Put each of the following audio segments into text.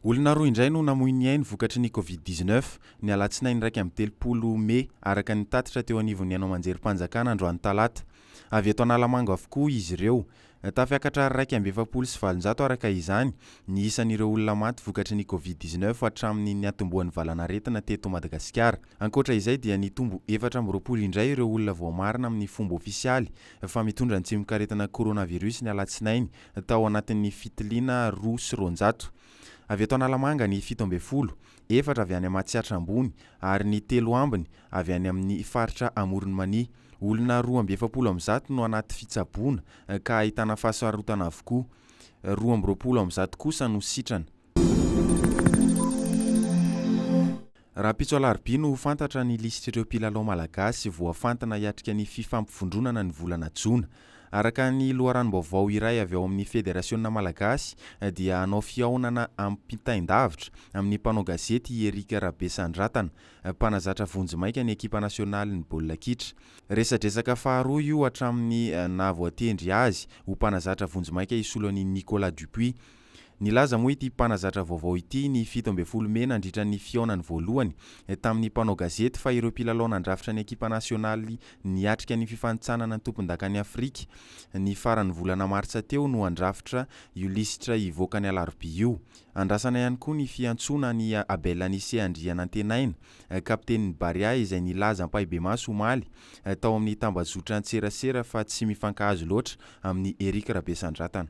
Olona roa indray no namoy ny ainy vokatry ny Covid-19 ny alatsinainy raiky amin'ny 30 Mey araka ny tatitra teo anivon'ny Hanao Manjerim-Panjakana androany talata. Avy eto Analamanga avokoa izy ireo. Tafiakatra raiky amby 700 araka izany ny isan'ireo olona maty vokatry ny Covid-19 hatramin'ny niatomboan'ny valanaretina teto Madagasikara. Ankoatra izay dia nitombo 420 indray ireo olona voamarina amin'ny fomba ofisialy fa mitondra ny tsimon-karetina coronavirus ny alatsinainy tao anatin'ny fitiliana 200. Avy eto Analamanga ny 17, 4 avy any Matsiatra ambony ary ny 3 ambiny avy any amin'ny faritra Amoron'Mania. Olona 270 no anaty fitsaboana ka ahitana fahasarotsana avokoa. 20 kosa no sitrana. Rapitso Alarobia no fantatra ny lisitr'ireo mpilalao malagasy voafantana hiatrika ny fifampivondronana ny volana Jona. Araka ny loharanom-baovao iray avy ao amin'ny Federasiona Malagasy dia hanao fihaonana ampitaindavitra amin'ny mpanao gazety Erika Rabesandratana, mpanazatra vonjimaika ny ekipa nasionaly ny baolina kitra. Resadresaka faharoa io hatramin'ny nahavoatendry azy ho mpanazatra vonjimaika isoloan'i Nicolas Dupuis. Nilaza moa ity mpanazatra vaovao ity ny 17 Mey nandritra ny fihaonany voalohany tamin'ny mpanao gazety fa ireo mpilalao nandrafitra ny ekipa nasionaly niatrika ny fifanitsanana ny tompon-dakany Afrika ny faran'ny volana Martsa teo no andrafitra io lisitra ivoakany Alarobia io. Andrasana ihany koa ny fiantsoana ny Abel Anise Andrianantenaina, kapten'ny Baria izay nilaza Mpahibemasy omaly tao amin'ny tambazotra antserasera fa tsy mifankahazo loatra amin'ny Erika Rabesandratana.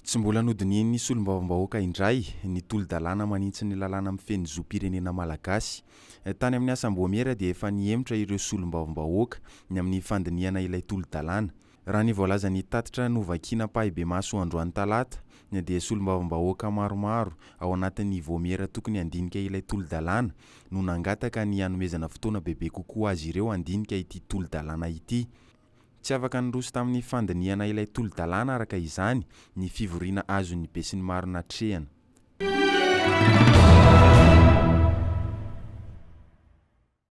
Tsy mbola nodinian'ny solombavam-bahoaka indray ny tolo-dalàna manintsy ny lalàna amin'ny feno zoam-pirenena malagasy. Tany amin'ny Asam-Boamera dia efa nihemotra ireo solombavam-bahoaka ny amin'ny fandiniana ilay tolo-dalàna. Raha ny voalaza ny tatitra novakiana Mpahibemasy androany talata dia solombavam-bahoaka maromaro ao anatin'ny Voamera tokony handinika ilay tolo-dalàna no nangataka ny hanomezana fotoana bebe kokoa azy ireo handinika ity tolo-dalàna ity. Tsy afaka niroso tamin'ny fandiniana ilay tolo-dalàna araka izany ny fivoriana azon'ny be sy ny maro natrehana.